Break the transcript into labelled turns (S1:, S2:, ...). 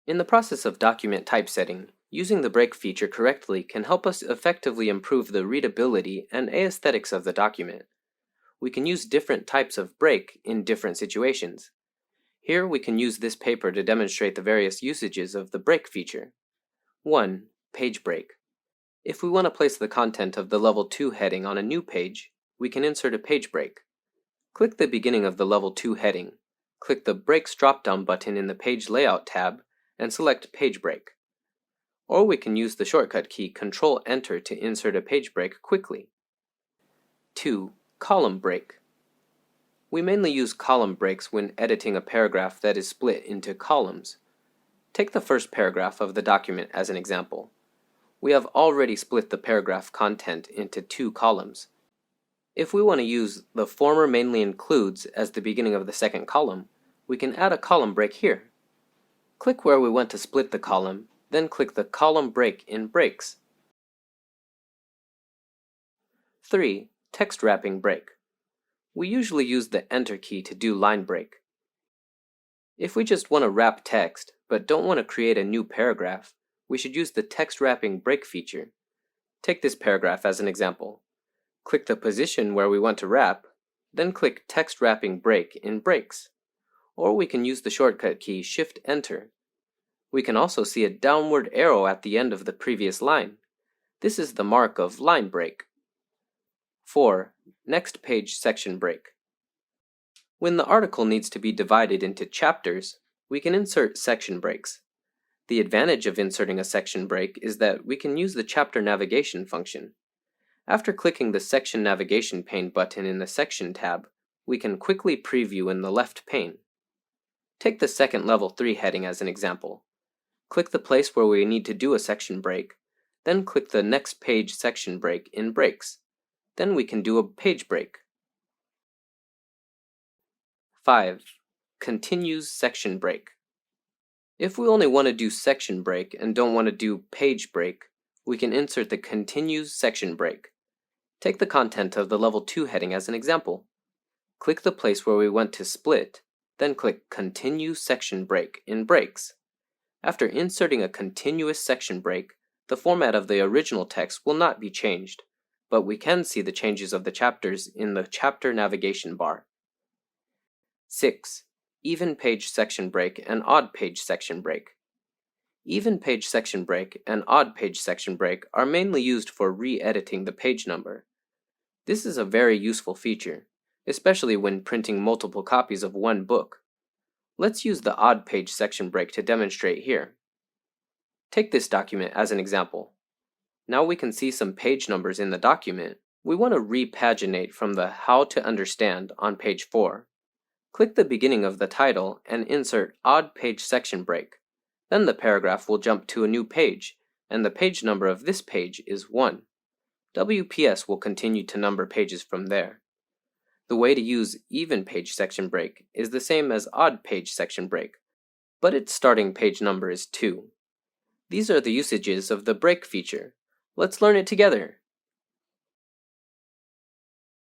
S1: In the process of document typesetting, using the break feature correctly can help us effectively improve the readability and aesthetics of the document. We can use different types of break in different situations. Here we can use this paper to demonstrate the various usages of the break feature. 1. Page break. If we want to place the content of the Level 2 heading on a new page, we can insert a page break. Click the beginning of the Level 2 heading. Click the Breaks drop-down button in the Page Layout tab and select Page Break. Or we can use the shortcut key Ctrl-Enter to insert a page break quickly. 2. Column break. We mainly use column breaks when editing a paragraph that is split into columns. Take the first paragraph of the document as an example. We have already split the paragraph content into 2 columns. If we want to use the former mainly includes as the beginning of the second column, we can add a column break here. Click where we want to split the column, then click the column break in Breaks. 3. Text wrapping break. We usually use the Enter key to do line break. If we just want to wrap text, but don't want to create a new paragraph, we should use the text wrapping break feature. Take this paragraph as an example. Click the position where we want to wrap, then click Text Wrapping Break in Breaks. Or we can use the shortcut key Shift-Enter. We can also see a downward arrow at the end of the previous line. This is the mark of line break. 4. Next page section break. When the article needs to be divided into chapters, we can insert section breaks. The advantage of inserting a section break is that we can use the chapter navigation function. After clicking the Section Navigation pane button in the Section tab, we can quickly preview in the left pane. Take the second Level 3 heading as an example. Click the place where we need to do a section break, then click the Next Page section break in Breaks. Then we can do a page break. 5. Continues section break. If we only want to do section break and don't want to do page break, we can insert the Continues section break. Take the content of the Level 2 heading as an example. Click the place where we want to split, then click Continue section break in Breaks. After inserting a continuous section break, the format of the original text will not be changed, but we can see the changes of the chapters in the chapter navigation bar. 6. Even page section break and odd page section break. Even page section break and odd page section break are mainly used for re-editing the page number. This is a very useful feature, especially when printing multiple copies of one book. Let's use the odd page section break to demonstrate here. Take this document as an example. Now we can see some page numbers in the document. We want to repaginate from the How to Understand on page 4. Click the beginning of the title and insert Odd Page Section Break. Then the paragraph will jump to a new page, and the page number of this page is 1. WPS will continue to number pages from there. The way to use Even Page Section Break is the same as Odd Page Section Break, but its starting page number is 2. These are the usages of the break feature. Let's learn it together.